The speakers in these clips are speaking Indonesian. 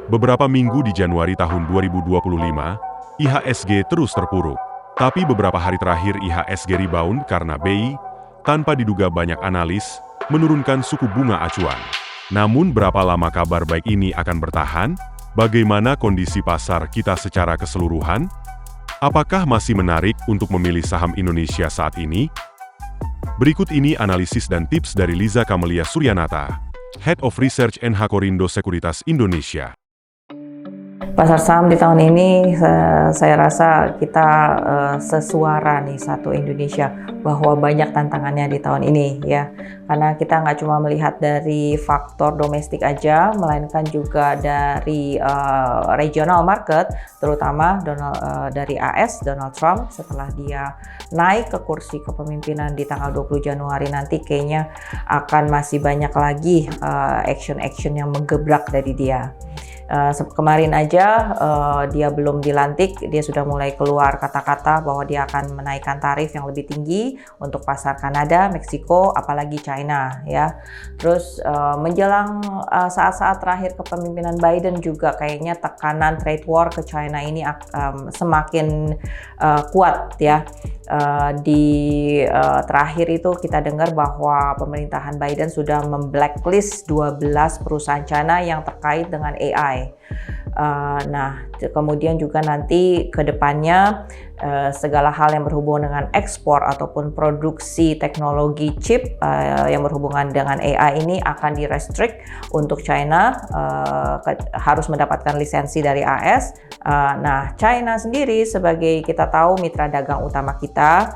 Beberapa minggu di Januari tahun 2025, IHSG terus terpuruk. Tapi beberapa hari terakhir IHSG rebound karena BI, tanpa diduga banyak analis, menurunkan suku bunga acuan. Namun berapa lama kabar baik ini akan bertahan? Bagaimana kondisi pasar kita secara keseluruhan? Apakah masih menarik untuk memilih saham Indonesia saat ini? Berikut ini analisis dan tips dari Liza Kamelia Suryanata, Head of Research NH Korindo Sekuritas Indonesia. Pasar saham di tahun ini saya rasa kita sesuara nih satu Indonesia bahwa banyak tantangannya di tahun ini ya, karena kita nggak cuma melihat dari faktor domestik aja, melainkan juga dari regional market, terutama dari AS Donald Trump setelah dia naik ke kursi kepemimpinan di tanggal 20 Januari nanti kayaknya akan masih banyak lagi action-action yang menggebrak dari dia. Kemarin aja dia belum dilantik, dia sudah mulai keluar kata-kata bahwa dia akan menaikkan tarif yang lebih tinggi untuk pasar Kanada, Meksiko, apalagi China ya. Terus menjelang saat-saat terakhir kepemimpinan Biden juga kayaknya tekanan trade war ke China ini semakin kuat ya. Terakhir itu kita dengar bahwa pemerintahan Biden sudah memblacklist 12 perusahaan China yang terkait dengan AI. Nah, kemudian juga nanti ke depannya segala hal yang berhubungan dengan ekspor ataupun produksi teknologi chip yang berhubungan dengan AI ini akan di-restrict untuk China, harus mendapatkan lisensi dari AS. Nah, China sendiri sebagai kita tahu mitra dagang utama kita,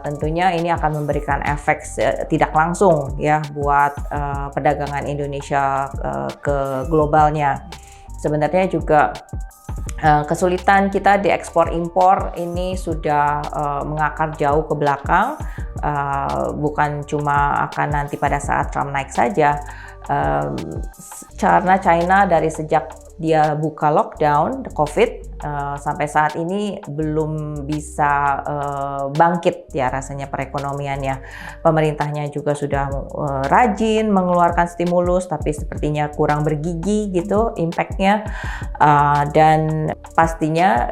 tentunya ini akan memberikan efek tidak langsung ya buat perdagangan Indonesia ke globalnya. Sebenarnya juga kesulitan kita di ekspor impor ini sudah mengakar jauh ke belakang, bukan cuma akan nanti pada saat Trump naik saja, karena China dari sejak dia buka lockdown COVID sampai saat ini belum bisa bangkit ya rasanya perekonomiannya. Pemerintahnya juga sudah rajin mengeluarkan stimulus tapi sepertinya kurang bergigi gitu impact-nya, dan pastinya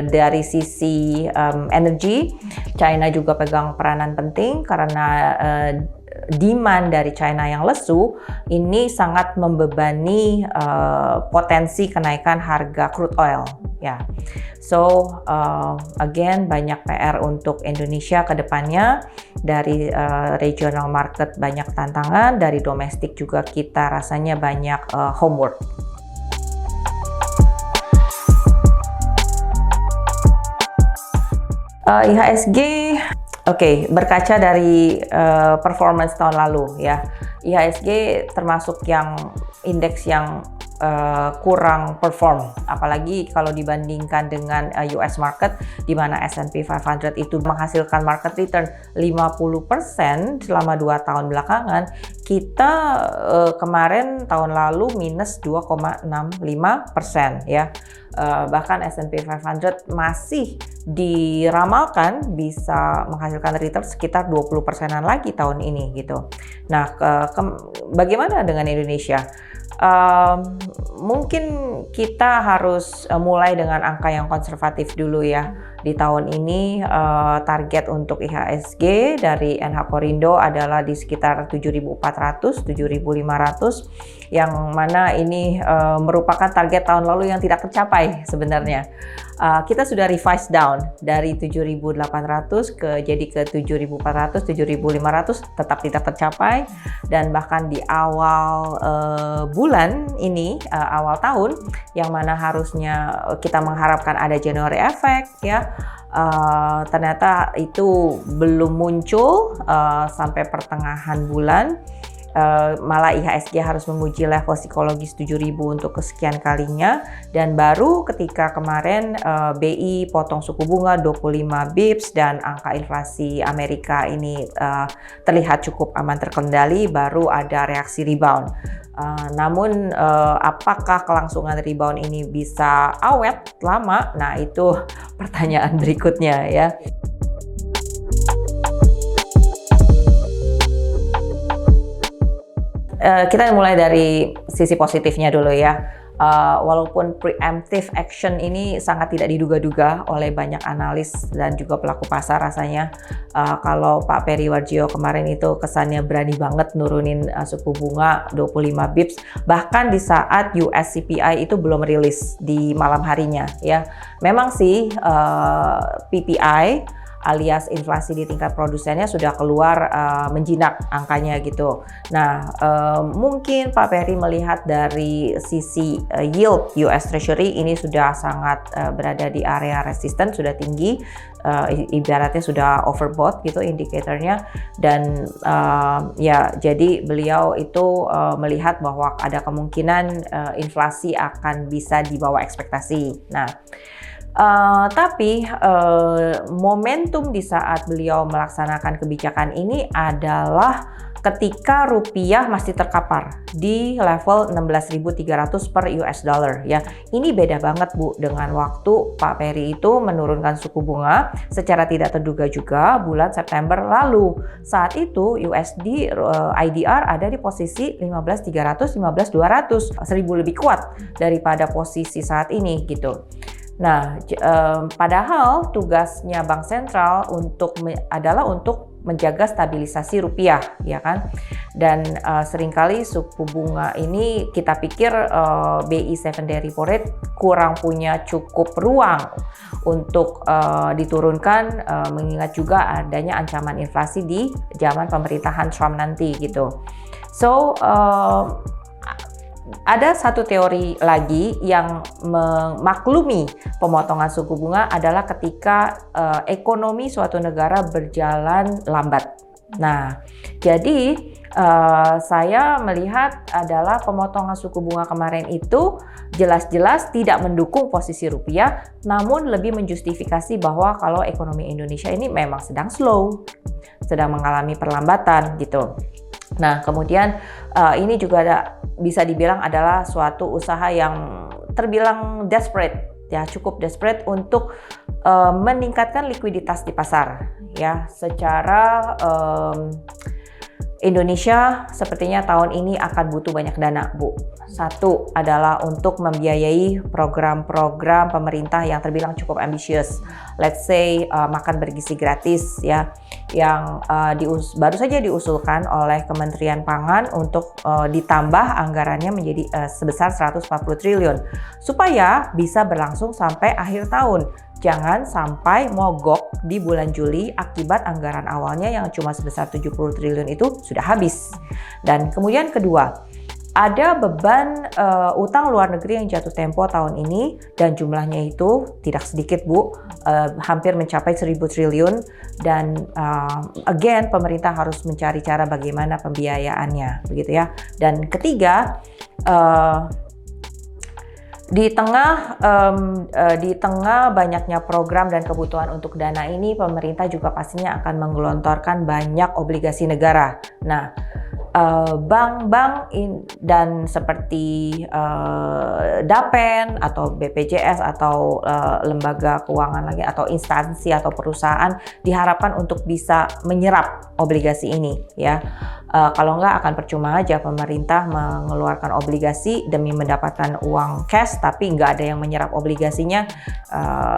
dari sisi energi China juga pegang peranan penting karena demand dari China yang lesu ini sangat membebani potensi kenaikan harga crude oil ya. So again banyak PR untuk Indonesia ke depannya. Dari regional market banyak tantangan, dari domestik juga kita rasanya banyak homework. IHSG Oke, berkaca dari performance tahun lalu ya, IHSG termasuk yang indeks yang kurang perform, apalagi kalau dibandingkan dengan US market di mana S&P 500 itu menghasilkan market return 50% selama 2 tahun belakangan. Kita kemarin tahun lalu minus 2,65% ya. Bahkan S&P 500 masih diramalkan bisa menghasilkan return sekitar 20%-an lagi tahun ini gitu. Nah, bagaimana dengan Indonesia? Mungkin kita harus mulai dengan angka yang konservatif dulu ya. Di tahun ini target untuk IHSG dari NH Korindo adalah di sekitar 7.400, 7.500 yang mana ini merupakan target tahun lalu yang tidak tercapai sebenarnya. Kita sudah revise down dari 7.800 jadi ke 7.400, 7.500 tetap tidak tercapai, dan bahkan di awal bulan ini, awal tahun yang mana harusnya kita mengharapkan ada January effect ya, ternyata itu belum muncul sampai pertengahan bulan. Malah IHSG harus memuji level psikologis 7.000 untuk kesekian kalinya, dan baru ketika kemarin BI potong suku bunga 25 bips dan angka inflasi Amerika ini terlihat cukup aman terkendali, baru ada reaksi rebound. Namun apakah kelangsungan rebound ini bisa awet lama? Nah, itu pertanyaan berikutnya ya. Kita mulai dari sisi positifnya dulu ya. walaupun preemptive action ini sangat tidak diduga-duga oleh banyak analis dan juga pelaku pasar rasanya, kalau Pak Peri Warjio kemarin itu kesannya berani banget nurunin suku bunga 25 bips, bahkan di saat US CPI itu belum rilis di malam harinya ya. Memang sih PPI alias inflasi di tingkat produsennya sudah keluar menjinak angkanya gitu. Nah, mungkin Pak Peri melihat dari sisi yield US Treasury ini sudah sangat berada di area resisten, sudah tinggi, ibaratnya sudah overbought gitu indikatornya, dan ya jadi beliau itu melihat bahwa ada kemungkinan inflasi akan bisa di bawah ekspektasi. Nah, tapi momentum di saat beliau melaksanakan kebijakan ini adalah ketika rupiah masih terkapar di level 16.300 per US dollar ya. Ini beda banget Bu dengan waktu Pak Peri itu menurunkan suku bunga secara tidak terduga juga bulan September lalu. Saat itu USD IDR ada di posisi 15.300, 15.200, 1.000 lebih kuat daripada posisi saat ini gitu. Nah, padahal tugasnya Bank Sentral adalah untuk menjaga stabilisasi rupiah, ya kan? Dan seringkali suku bunga ini kita pikir BI 7-day repo rate kurang punya cukup ruang untuk diturunkan, mengingat juga adanya ancaman inflasi di zaman pemerintahan Trump nanti gitu. So, ada satu teori lagi yang memaklumi pemotongan suku bunga adalah ketika ekonomi suatu negara berjalan lambat. Nah, jadi saya melihat adalah pemotongan suku bunga kemarin itu jelas-jelas tidak mendukung posisi rupiah, namun lebih menjustifikasi bahwa kalau ekonomi Indonesia ini memang sedang slow, sedang mengalami perlambatan gitu. Nah, kemudian ini juga bisa dibilang adalah suatu usaha yang terbilang desperate, ya cukup desperate untuk meningkatkan likuiditas di pasar, ya. Secara Indonesia sepertinya tahun ini akan butuh banyak dana, Bu. Satu adalah untuk membiayai program-program pemerintah yang terbilang cukup ambisius. Let's say makan bergizi gratis ya, yang baru saja diusulkan oleh Kementerian Pangan untuk ditambah anggarannya menjadi sebesar 140 triliun supaya bisa berlangsung sampai akhir tahun. Jangan sampai mogok di bulan Juli akibat anggaran awalnya yang cuma sebesar 70 triliun itu sudah habis. Dan kemudian kedua, ada beban utang luar negeri yang jatuh tempo tahun ini dan jumlahnya itu tidak sedikit Bu, hampir mencapai 1.000 triliun dan again pemerintah harus mencari cara bagaimana pembiayaannya begitu ya. Dan ketiga, di tengah banyaknya program dan kebutuhan untuk dana ini, pemerintah juga pastinya akan menggelontorkan banyak obligasi negara. Nah, bank-bank dan seperti DAPEN atau BPJS atau lembaga keuangan lagi atau instansi atau perusahaan diharapkan untuk bisa menyerap obligasi ini ya. Kalau nggak akan percuma aja pemerintah mengeluarkan obligasi demi mendapatkan uang cash tapi nggak ada yang menyerap obligasinya,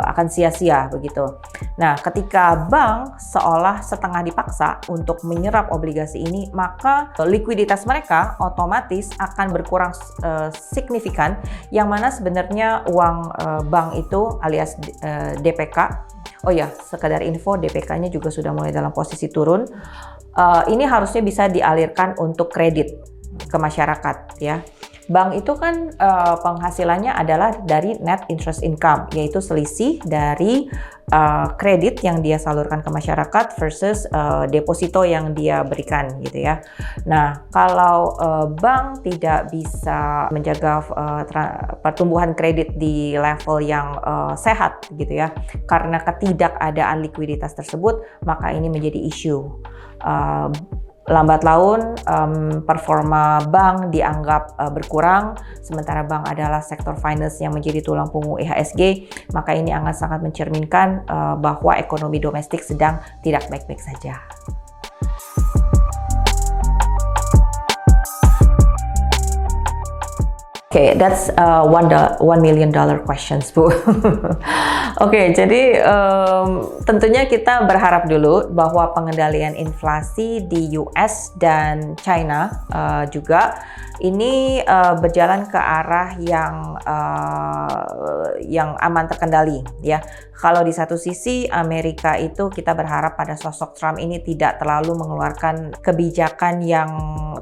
akan sia-sia begitu. Nah, ketika bank seolah setengah dipaksa untuk menyerap obligasi ini, maka likuiditas mereka otomatis akan berkurang signifikan, yang mana sebenarnya uang bank itu alias DPK, oh ya sekedar info, DPK-nya juga sudah mulai dalam posisi turun. Ini harusnya bisa dialirkan untuk kredit ke masyarakat ya. Bank itu kan penghasilannya adalah dari net interest income, yaitu selisih dari kredit yang dia salurkan ke masyarakat versus deposito yang dia berikan gitu ya. Nah, kalau bank tidak bisa menjaga pertumbuhan kredit di level yang sehat gitu ya, karena ketidakadaan likuiditas tersebut, maka ini menjadi isu. Lambat laun performa bank dianggap berkurang, sementara bank adalah sektor finance yang menjadi tulang punggung IHSG, maka ini akan sangat mencerminkan bahwa ekonomi domestik sedang tidak baik-baik saja. Oke, that's $1 million questions, Bu. Oke, jadi tentunya kita berharap dulu bahwa pengendalian inflasi di US dan China juga ini berjalan ke arah yang aman terkendali, ya. Kalau di satu sisi Amerika itu kita berharap pada sosok Trump ini tidak terlalu mengeluarkan kebijakan yang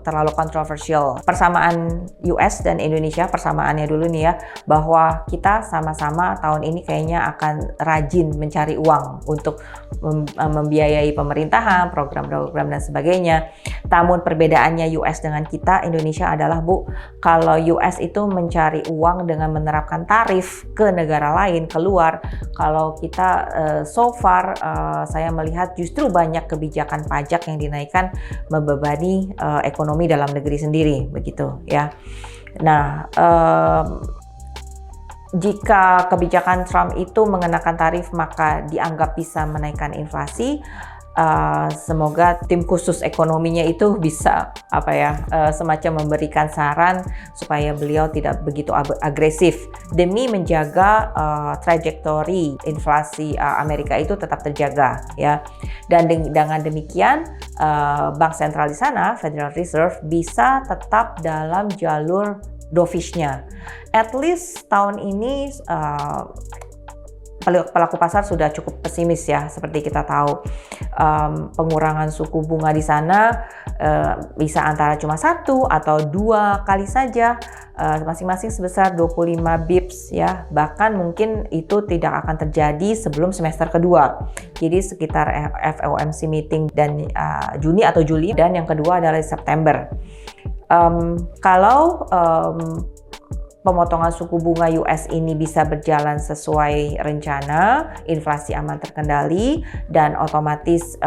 terlalu kontroversial. Persamaan US dan Indonesia, persamaannya dulu nih ya, bahwa kita sama-sama tahun ini kayaknya akan rajin mencari uang untuk membiayai pemerintahan, program-program dan sebagainya. Namun perbedaannya US dengan kita, Indonesia adalah, Bu, kalau US itu mencari uang dengan menerapkan tarif ke negara lain, keluar. Kalau kita so far saya melihat justru banyak kebijakan pajak yang dinaikkan membebani ekonomi dalam negeri sendiri, begitu ya. Nah, jika kebijakan Trump itu mengenakan tarif maka dianggap bisa menaikkan inflasi. Semoga tim khusus ekonominya itu bisa semacam memberikan saran supaya beliau tidak begitu agresif demi menjaga trajektori inflasi Amerika itu tetap terjaga, ya. Dan dengan demikian bank sentral di sana, Federal Reserve, bisa tetap dalam jalur dovish-nya. At least tahun ini pelaku pasar sudah cukup pesimis ya, seperti kita tahu. Pengurangan suku bunga di sana bisa antara cuma 1 atau 2 kali saja, masing-masing sebesar 25 bips ya. Bahkan mungkin itu tidak akan terjadi sebelum semester kedua. Jadi sekitar FOMC meeting dan Juni atau Juli, dan yang kedua adalah September. Kalau pemotongan suku bunga US ini bisa berjalan sesuai rencana, inflasi aman terkendali, dan otomatis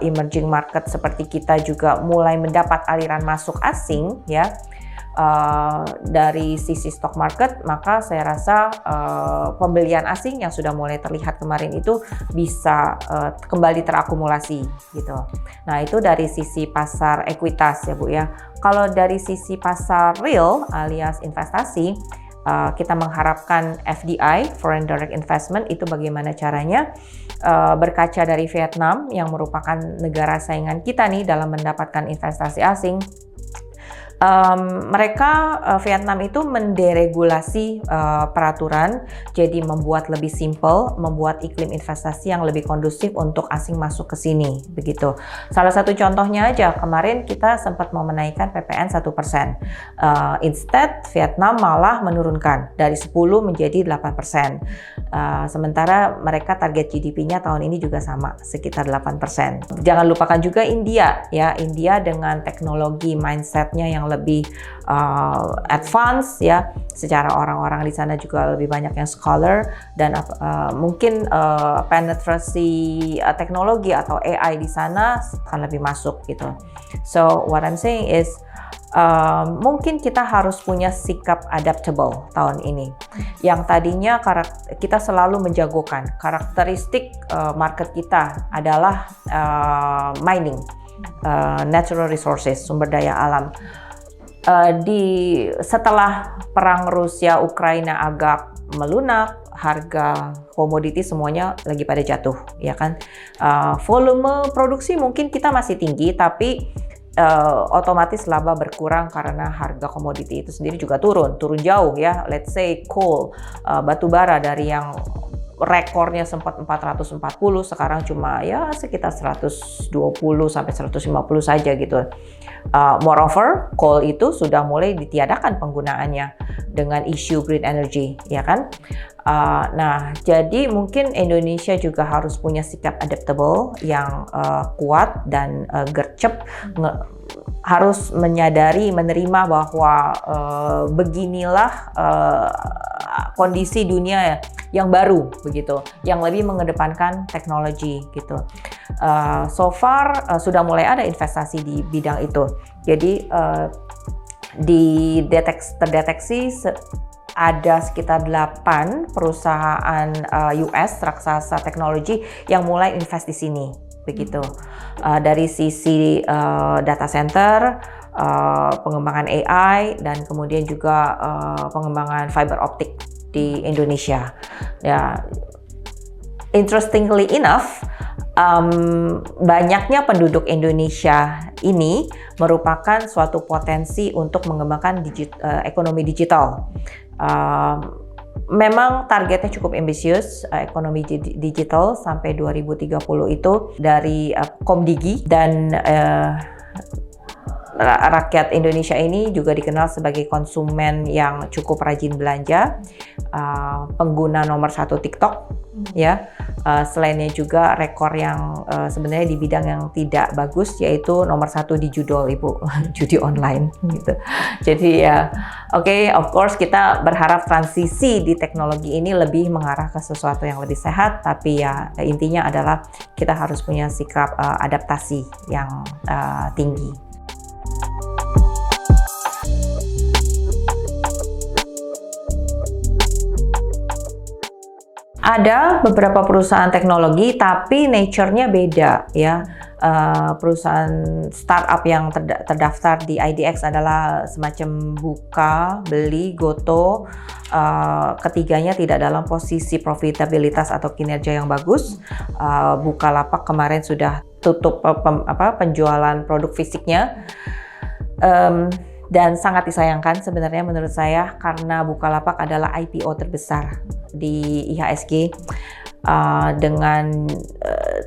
emerging market seperti kita juga mulai mendapat aliran masuk asing, ya, dari sisi stock market, maka saya rasa pembelian asing yang sudah mulai terlihat kemarin itu bisa kembali terakumulasi gitu. Nah, itu dari sisi pasar ekuitas ya, Bu, ya. Kalau dari sisi pasar real alias investasi, kita mengharapkan FDI, Foreign Direct Investment, itu bagaimana caranya? Berkaca dari Vietnam yang merupakan negara saingan kita nih dalam mendapatkan investasi asing. Vietnam itu menderegulasi peraturan, jadi membuat lebih simple, membuat iklim investasi yang lebih kondusif untuk asing masuk ke sini, begitu. Salah satu contohnya aja, kemarin kita sempat mau menaikkan PPN 1%. Instead, Vietnam malah menurunkan dari 10 menjadi 8%. Sementara mereka target GDP-nya tahun ini juga sama, sekitar 8%. Jangan lupakan juga India, ya. India dengan teknologi mindset-nya yang lebih advance, ya. Secara orang-orang di sana juga lebih banyak yang scholar, dan mungkin penetrasi teknologi atau AI di sana akan lebih masuk gitu. So what I'm saying is mungkin kita harus punya sikap adaptable tahun ini. Yang tadinya kita selalu menjagokan karakteristik market kita adalah mining, natural resources, sumber daya alam. Setelah perang Rusia-Ukraina agak melunak, harga komoditi semuanya lagi pada jatuh, ya kan? Volume produksi mungkin kita masih tinggi, tapi otomatis laba berkurang karena harga komoditi itu sendiri juga turun jauh, ya. Let's say coal, batu bara, dari yang rekornya sempat 440, sekarang cuma ya sekitar 120 sampai 150 saja gitu. Moreover, coal itu sudah mulai ditiadakan penggunaannya dengan isu green energy, ya kan? Nah, jadi mungkin Indonesia juga harus punya sikap adaptable yang kuat dan gercep, harus menyadari, menerima bahwa beginilah kondisi dunia yang baru, begitu, yang lebih mengedepankan teknologi gitu. So far sudah mulai ada investasi di bidang itu. Jadi terdeteksi ada sekitar 8 perusahaan US raksasa teknologi yang mulai invest di sini, begitu. Dari sisi data center, pengembangan AI, dan kemudian juga pengembangan fiber optik di Indonesia. Ya, interestingly enough, banyaknya penduduk Indonesia ini merupakan suatu potensi untuk mengembangkan ekonomi digital. Memang targetnya cukup ambisius, ekonomi digital sampai 2030 itu dari Komdigi, dan rakyat Indonesia ini juga dikenal sebagai konsumen yang cukup rajin belanja, pengguna nomor 1 TikTok, ya. Selainnya juga rekor yang sebenarnya di bidang yang tidak bagus, yaitu nomor 1 di judul, Ibu, judi online gitu. Jadi ya, oke, of course kita berharap transisi di teknologi ini lebih mengarah ke sesuatu yang lebih sehat, tapi ya intinya adalah kita harus punya sikap adaptasi yang tinggi. Ada beberapa perusahaan teknologi, tapi nature-nya beda ya. Perusahaan startup yang terdaftar di IDX adalah semacam Buka, Beli, Goto. Ketiganya tidak dalam posisi profitabilitas atau kinerja yang bagus. Bukalapak kemarin sudah tutup penjualan produk fisiknya. Dan sangat disayangkan sebenarnya menurut saya, karena Bukalapak adalah IPO terbesar di IHSG dengan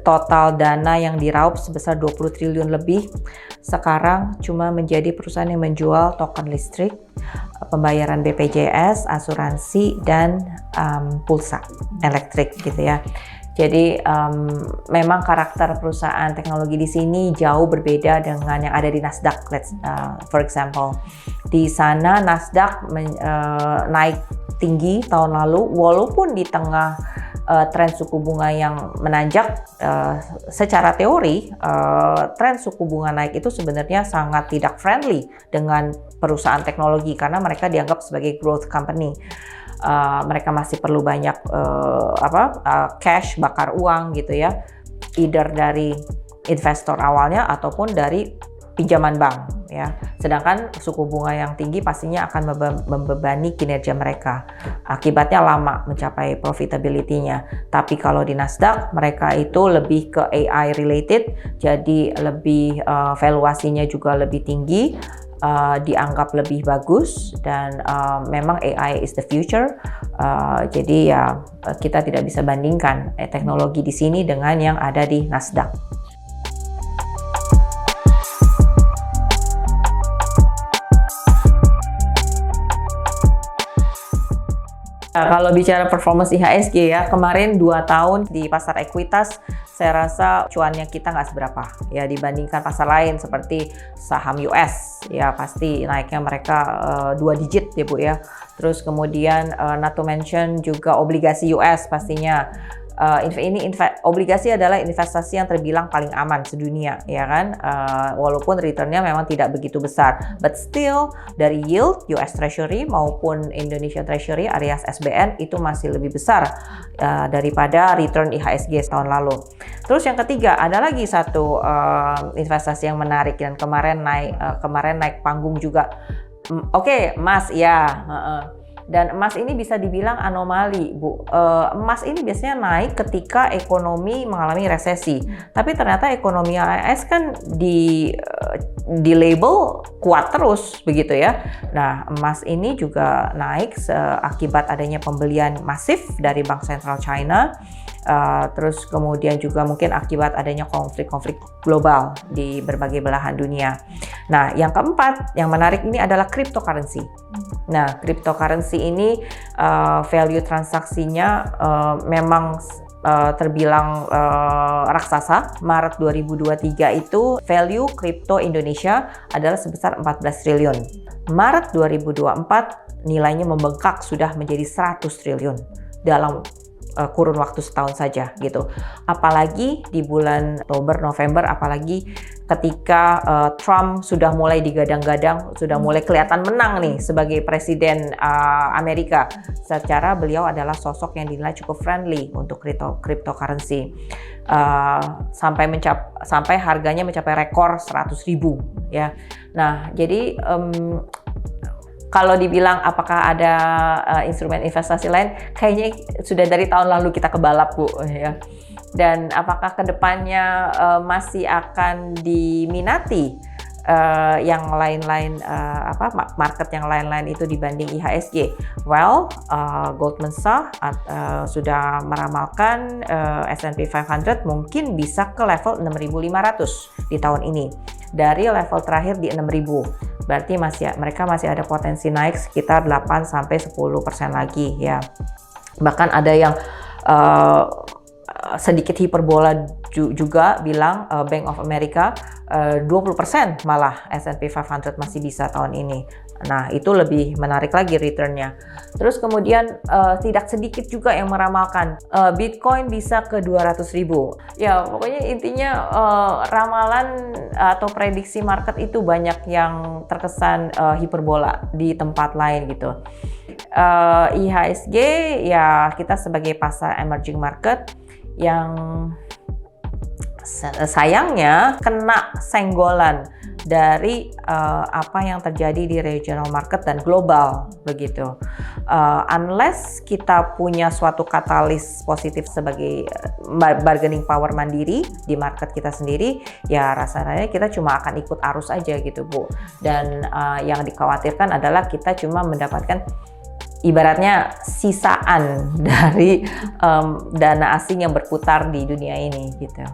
total dana yang diraup sebesar 20 triliun lebih. Sekarang cuma menjadi perusahaan yang menjual token listrik, pembayaran BPJS, asuransi, dan pulsa elektrik gitu ya. Jadi memang karakter perusahaan teknologi di sini jauh berbeda dengan yang ada di Nasdaq. For example, di sana Nasdaq naik tinggi tahun lalu, walaupun di tengah tren suku bunga yang menanjak. Secara teori, tren suku bunga naik itu sebenarnya sangat tidak friendly dengan perusahaan teknologi karena mereka dianggap sebagai growth company. Mereka masih perlu banyak cash, bakar uang gitu ya, either dari investor awalnya ataupun dari pinjaman bank ya. Sedangkan suku bunga yang tinggi pastinya akan membebani kinerja mereka. Akibatnya lama mencapai profitability-nya. Tapi kalau di Nasdaq mereka itu lebih ke AI related, jadi lebih valuasinya juga lebih tinggi. Dianggap lebih bagus, dan memang AI is the future. Jadi ya kita tidak bisa bandingkan teknologi di sini dengan yang ada di Nasdaq. Nah, kalau bicara performance IHSG ya, kemarin 2 tahun di pasar ekuitas saya rasa cuannya kita nggak seberapa ya dibandingkan pasar lain seperti saham US ya, pasti naiknya mereka 2 digit ya Bu ya. Terus kemudian not to mention juga obligasi US pastinya. Obligasi adalah investasi yang terbilang paling aman sedunia ya kan, walaupun returnnya memang tidak begitu besar, but still dari yield US Treasury maupun Indonesia Treasury alias SBN itu masih lebih besar daripada return IHSG tahun lalu. Terus yang ketiga ada lagi satu investasi yang menarik dan kemarin naik panggung juga. Oke, emas ya. Dan emas ini bisa dibilang anomali, Bu. Emas ini biasanya naik ketika ekonomi mengalami resesi. Tapi ternyata ekonomi AS kan di label kuat terus begitu ya. Nah, emas ini juga naik akibat adanya pembelian masif dari Bank Sentral China. Terus kemudian juga mungkin akibat adanya konflik-konflik global di berbagai belahan dunia. Nah, yang keempat, yang menarik ini adalah cryptocurrency. Nah, cryptocurrency ini value transaksinya memang terbilang raksasa. Maret 2023 itu value kripto Indonesia adalah sebesar 14 triliun. Maret 2024 nilainya membengkak sudah menjadi 100 triliun dalam kurun waktu setahun saja gitu. Apalagi di bulan Oktober, November, apalagi ketika Trump sudah mulai digadang-gadang, sudah mulai kelihatan menang nih sebagai presiden Amerika. Secara beliau adalah sosok yang dinilai cukup friendly untuk cryptocurrency. Sampai harganya mencapai rekor 100.000 ya. Nah, jadi kalau dibilang apakah ada instrumen investasi lain, kayaknya sudah dari tahun lalu kita kebalap, Bu, ya. Dan apakah kedepannya masih akan diminati yang lain-lain, market yang lain-lain itu dibanding IHSG? Well, Goldman Sachs sudah meramalkan S&P 500 mungkin bisa ke level 6.500 di tahun ini dari level terakhir di 6.000. Berarti mereka masih ada potensi naik sekitar 8-10% lagi, ya. Bahkan ada yang sedikit hiperbola juga bilang Bank of America 20% malah S&P 500 masih bisa tahun ini. Nah, itu lebih menarik lagi returnnya. Terus kemudian tidak sedikit juga yang meramalkan Bitcoin bisa ke 200.000. Ya, pokoknya intinya ramalan atau prediksi market itu banyak yang terkesan hiperbola di tempat lain gitu. IHSG ya kita sebagai pasar emerging market yang sayangnya kena senggolan dari apa yang terjadi di regional market dan global begitu. Unless kita punya suatu katalis positif sebagai bargaining power mandiri di market kita sendiri, ya rasanya kita cuma akan ikut arus aja gitu, Bu. Dan yang dikhawatirkan adalah kita cuma mendapatkan ibaratnya sisaan dari dana asing yang berputar di dunia ini gitu.